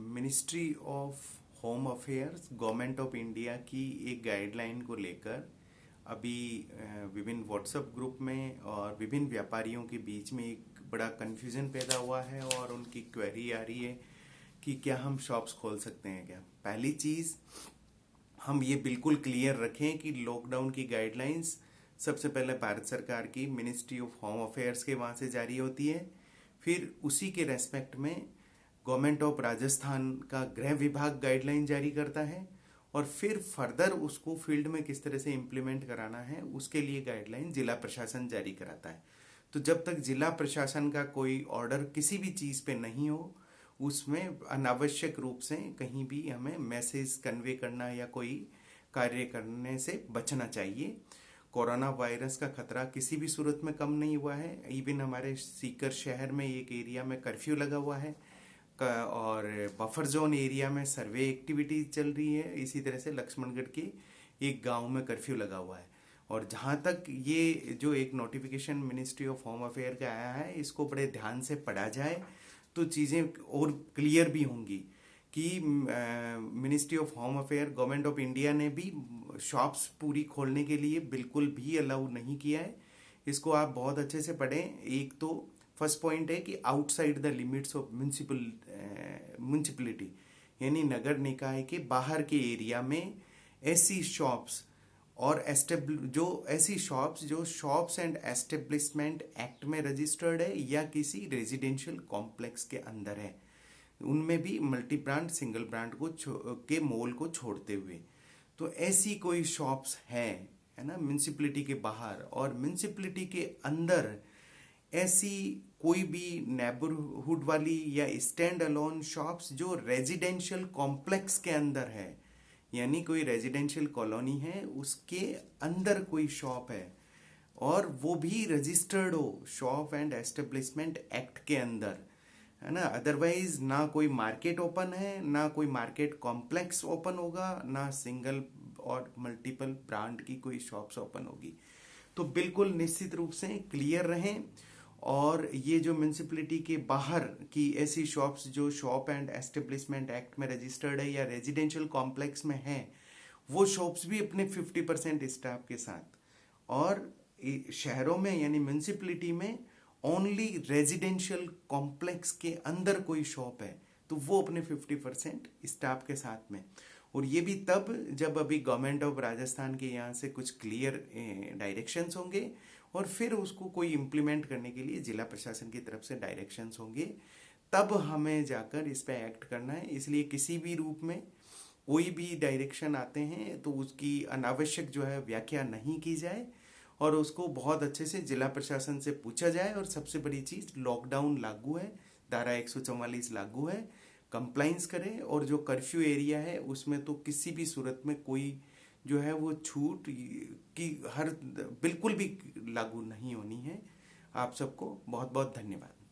Ministry of home affairs government of India की एक guideline को लेकर अभी विभिन्न व्हाट्सएप ग्रुप में और विभिन्न व्यापारियों के बीच में एक बड़ा कन्फ्यूजन पैदा हुआ है और उनकी क्वेरी आ रही है कि क्या हम शॉप्स खोल सकते हैं क्या। पहली चीज़, हम ये बिल्कुल क्लियर रखें कि लॉकडाउन की गाइडलाइंस सबसे पहले भारत सरकार की मिनिस्ट्री ऑफ होम अफेयर्स के वहाँ से जारी होती है, फिर उसी के रेस्पेक्ट में गवर्नमेंट ऑफ राजस्थान का गृह विभाग गाइडलाइन जारी करता है और फिर फर्दर उसको फील्ड में किस तरह से इम्प्लीमेंट कराना है उसके लिए गाइडलाइन जिला प्रशासन जारी कराता है। तो जब तक जिला प्रशासन का कोई ऑर्डर किसी भी चीज़ पे नहीं हो, उसमें अनावश्यक रूप से कहीं भी हमें मैसेज कन्वे करना या कोई कार्य करने से बचना चाहिए। कोरोना वायरस का खतरा किसी भी सूरत में कम नहीं हुआ है। इवन हमारे सीकर शहर में एक एरिया में कर्फ्यू लगा हुआ है और बफर जोन एरिया में सर्वे एक्टिविटी चल रही है। इसी तरह से लक्ष्मणगढ़ के एक गांव में कर्फ्यू लगा हुआ है। और जहां तक ये जो एक notification ministry of home affair का आया है, इसको बड़े ध्यान से पढ़ा जाए तो चीज़ें और क्लियर भी होंगी कि ministry of home affair government of India ने भी शॉप्स पूरी खोलने के लिए बिल्कुल भी अलाउ नहीं किया है। इसको आप बहुत अच्छे से पढ़ें। एक तो फर्स्ट पॉइंट है कि outside the limits of municipality यानी नगर निकाय के बाहर के एरिया में ऐसी शॉप्स और ऐसी शॉप्स जो शॉप्स एंड एस्टेब्लिशमेंट एक्ट में रजिस्टर्ड है या किसी रेजिडेंशियल कॉम्प्लेक्स के अंदर है, उनमें भी मल्टी ब्रांड सिंगल ब्रांड के मोल को छोड़ते हुए। तो ऐसी कोई शॉप्स है ना म्यूनिसिपलिटी के बाहर, और म्यूनिसिपलिटी के अंदर ऐसी कोई भी नेबरहुड वाली या स्टैंड अलोन शॉप्स जो रेजिडेंशियल कॉम्प्लेक्स के अंदर है, यानी कोई रेजिडेंशियल कॉलोनी है उसके अंदर कोई शॉप है और वो भी रजिस्टर्ड हो शॉप एंड एस्टेब्लिशमेंट एक्ट के अंदर, है ना। अदरवाइज ना कोई मार्केट ओपन है, ना कोई मार्केट कॉम्प्लेक्स ओपन होगा, ना सिंगल और मल्टीपल ब्रांड की कोई शॉप्स ओपन होगी। तो बिल्कुल निश्चित रूप से क्लियर रहें। और ये जो म्यूनिसिपलिटी के बाहर की ऐसी शॉप्स जो शॉप एंड एस्टेब्लिशमेंट एक्ट में रजिस्टर्ड है या रेजिडेंशियल कॉम्प्लेक्स में है, वो शॉप्स भी अपने 50% स्टाफ के साथ, और शहरों में यानी म्यूनिसिपलिटी में ओनली रेजिडेंशियल कॉम्प्लेक्स के अंदर कोई शॉप है तो वो अपने 50% स्टाफ के साथ में। और ये भी तब जब अभी गवर्नमेंट ऑफ राजस्थान के यहाँ से कुछ क्लियर डायरेक्शंस होंगे और फिर उसको कोई इम्प्लीमेंट करने के लिए जिला प्रशासन की तरफ से डायरेक्शंस होंगे, तब हमें जाकर इस पे एक्ट करना है। इसलिए किसी भी रूप में कोई भी डायरेक्शन आते हैं तो उसकी अनावश्यक जो है व्याख्या नहीं की जाए और उसको बहुत अच्छे से जिला प्रशासन से पूछा जाए। और सबसे बड़ी चीज़, लॉकडाउन लागू है, धारा 144 लागू है, कंप्लाइंस करें। और जो कर्फ्यू एरिया है उसमें तो किसी भी सूरत में कोई जो है वो छूट की बिल्कुल भी लागू नहीं होनी है। आप सबको बहुत बहुत धन्यवाद।